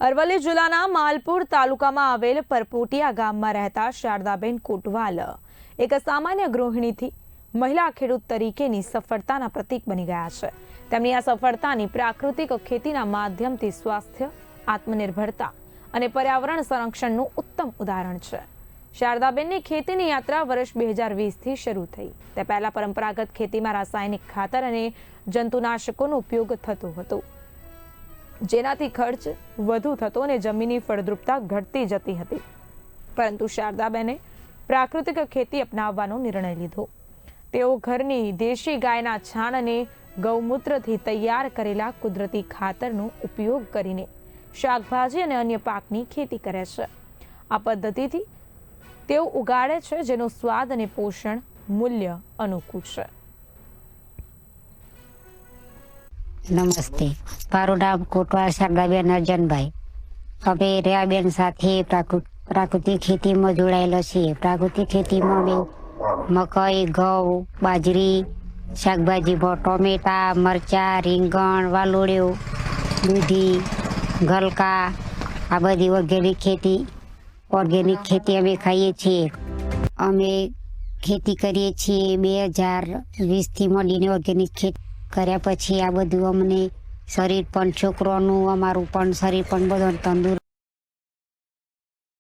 અરવલ્લી જિલ્લાના માલપુર તાલુકામાં આવેલ પરપોટિયા ગામમાં રહેતા શારદાબેન કોટવાલ એક સામાન્ય ગૃહિણીથી મહિલા ખેડૂત તરીકેની સફળતાના પ્રતીક બની ગયા છે। તેમની આ સફળતાની પ્રાકૃતિક ખેતીના માધ્યમથી સ્વાસ્થ્ય, આત્મનિર્ભરતા અને પર્યાવરણ સંરક્ષણનું ઉત્તમ ઉદાહરણ છે। શારદાબેનની ખેતીની યાત્રા વર્ષ 2020થી શરૂ થઈ। તે પહેલા પરંપરાગત ખેતીમાં રાસાયણિક ખાતર અને જંતુનાશકોનો ઉપયોગ થતો હતો, જેનાથી ખર્ચ વધુ થતો અને જમીનની ફળદ્રુપતા ઘટતી જતી હતી। પરંતુ શારદાબેને પ્રાકૃતિક ખેતી અપનાવવાનો નિર્ણય લીધો। તેઓ ઘરની દેશી ગાયના છાણ અને ગૌમૂત્રથી તૈયાર કરેલા કુદરતી ખાતરનો ઉપયોગ કરીને શાકભાજી અને અન્ય પાકની ખેતી કરે છે। આ પદ્ધતિથી તેઓ ઉગાડે છે જેનો સ્વાદ અને પોષણ મૂલ્ય અનુકૂળ છે। નમસ્તે, મારું નામ કોટવાલ શારદાબેન અર્જનભાઈ। અમે રેયાબેન સાથે પ્રાકૃતિક ખેતીમાં જોડાયેલા છીએ। પ્રાકૃતિક ખેતીમાં અમે મકાઈ, ઘઉં, બાજરી, શાકભાજીમાં ટોમેટા, મરચાં, રીંગણ, વાલોળીઓ, દૂધી, ગલકા, આ બધી ઓર્ગેનિક ખેતી અમે ખાઈએ છીએ। અમે ખેતી કરીએ છીએ 2020થી માંડીને ઓર્ગેનિક ખેતી કર્યા પછી આ બધું અમને શરીર પણ, છોકરાનું અમારું પણ શરીર પણ બધું તંદુરસ્ત